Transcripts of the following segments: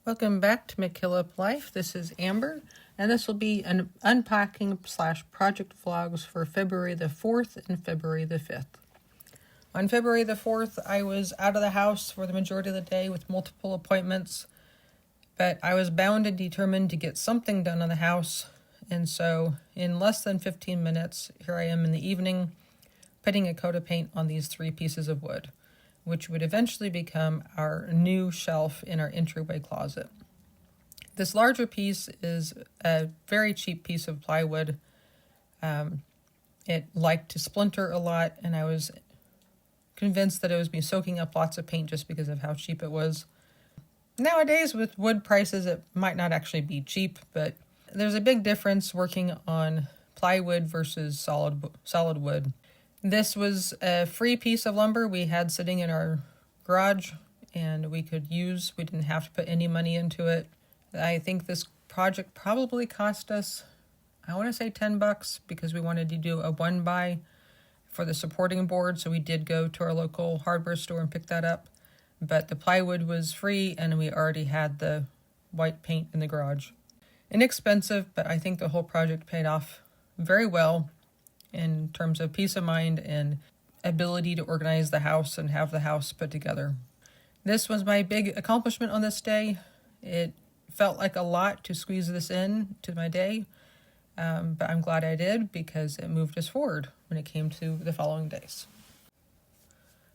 Welcome back to mckilliplife. This is Amber, and this will be an unpacking / project vlogs for February the 4th and February the 5th. On February the 4th, I was out of the house for the majority of the day with multiple appointments, but I was bound and determined to get something done on the house, and so in less than 15 minutes, here I am in the evening, putting a coat of paint on these 3 pieces of wood, which would eventually become our new shelf in our entryway closet. This larger piece is a very cheap piece of plywood. It liked to splinter a lot, and I was convinced that it was soaking up lots of paint just because of how cheap it was. Nowadays, with wood prices, it might not actually be cheap, but there's a big difference working on plywood versus solid wood. This was a free piece of lumber we had sitting in our garage and we could use. We didn't have to put any money into it. I think this project probably cost us, I want to say $10 because we wanted to do a one buy for the supporting board. So we did go to our local hardware store and pick that up. But the plywood was free and we already had the white paint in the garage. Inexpensive, but I think the whole project paid off very well in terms of peace of mind and ability to organize the house and have the house put together. This was my big accomplishment on this day. It felt like a lot to squeeze this in to my day, but I'm glad I did because it moved us forward when it came to the following days.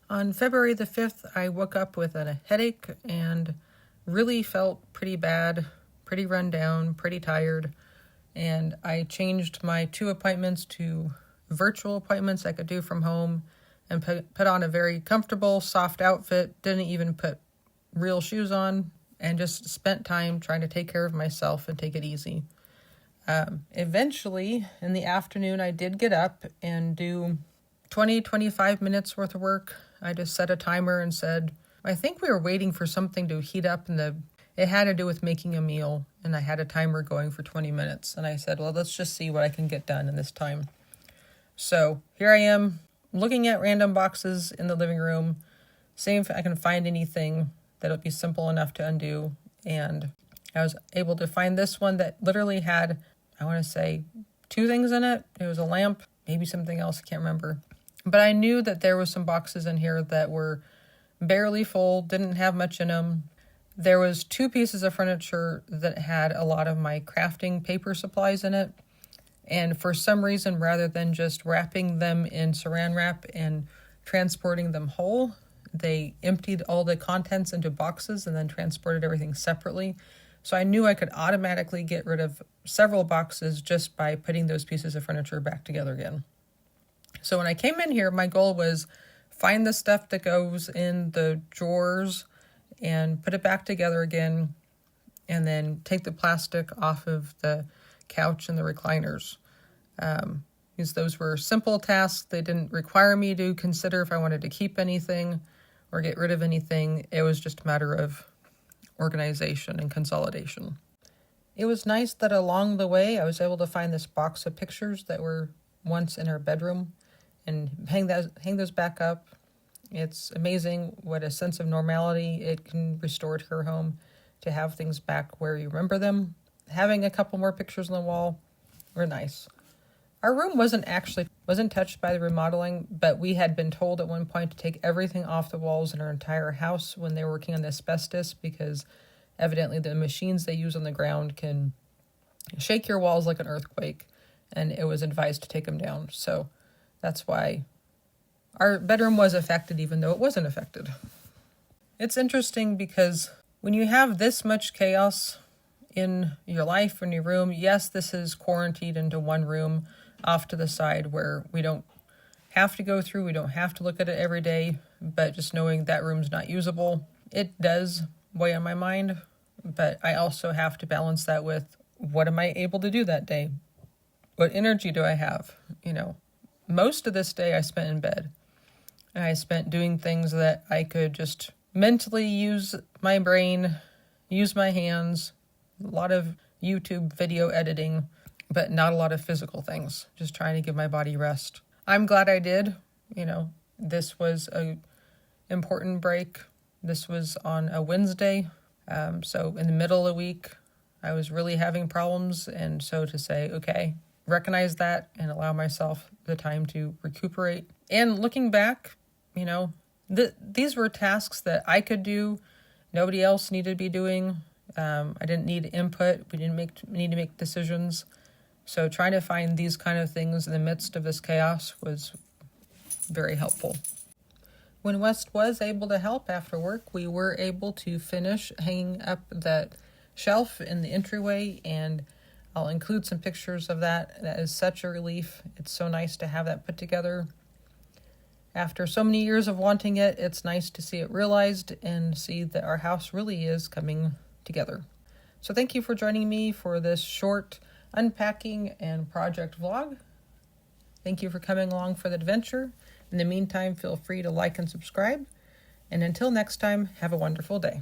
On February the 5th, I woke up with a headache and really felt pretty bad, pretty run down, pretty tired, and I changed my 2 appointments to virtual appointments I could do from home and put on a very comfortable, soft outfit, didn't even put real shoes on, and just spent time trying to take care of myself and take it easy. Eventually, in the afternoon, I did get up and do 25 minutes worth of work. I just set a timer and said, I think we were waiting for something to heat up, and it had to do with making a meal, and I had a timer going for 20 minutes. And I said, well, let's just see what I can get done in this time. So here I am looking at random boxes in the living room, seeing if I can find anything that'll be simple enough to undo. And I was able to find this one that literally had, I want to say, 2 things in it. It was a lamp, maybe something else, I can't remember. But I knew that there was some boxes in here that were barely full, didn't have much in them. There was 2 pieces of furniture that had a lot of my crafting paper supplies in it. And for some reason, rather than just wrapping them in saran wrap and transporting them whole, they emptied all the contents into boxes and then transported everything separately. So I knew I could automatically get rid of several boxes just by putting those pieces of furniture back together again. So when I came in here, my goal was find the stuff that goes in the drawers and put it back together again, and then take the plastic off of the couch and the recliners. Because those were simple tasks. They didn't require me to consider if I wanted to keep anything or get rid of anything. It was just a matter of organization and consolidation. It was nice that along the way I was able to find this box of pictures that were once in our bedroom and hang those back up. It's amazing what a sense of normality it can restore to your home to have things back where you remember them. Having a couple more pictures on the wall were nice. Our room wasn't touched by the remodeling, but we had been told at one point to take everything off the walls in our entire house when they were working on the asbestos, because evidently the machines they use on the ground can shake your walls like an earthquake, and it was advised to take them down. So that's why our bedroom was affected, even though it wasn't affected. It's interesting because when you have this much chaos in your life, in your room, yes, this is quarantined into one room off to the side where we don't have to go through, we don't have to look at it every day, but just knowing that room's not usable, it does weigh on my mind. But I also have to balance that with, what am I able to do that day? What energy do I have? Most of this day I spent in bed. And I spent doing things that I could just mentally use my brain, use my hands, a lot of YouTube video editing, but not a lot of physical things, just trying to give my body rest. I'm glad I did. This was a important break. This was on a Wednesday. So in the middle of the week, I was really having problems. And so to say, okay, recognize that and allow myself the time to recuperate. And looking back, these were tasks that I could do. Nobody else needed to be doing. I didn't need input. We didn't need to make decisions. So trying to find these kind of things in the midst of this chaos was very helpful. When West was able to help after work, we were able to finish hanging up that shelf in the entryway, and I'll include some pictures of that. That is such a relief. It's so nice to have that put together. After so many years of wanting it, it's nice to see it realized and see that our house really is coming together. So thank you for joining me for this short unpacking and project vlog. Thank you for coming along for the adventure. In the meantime, feel free to like and subscribe. And until next time, have a wonderful day.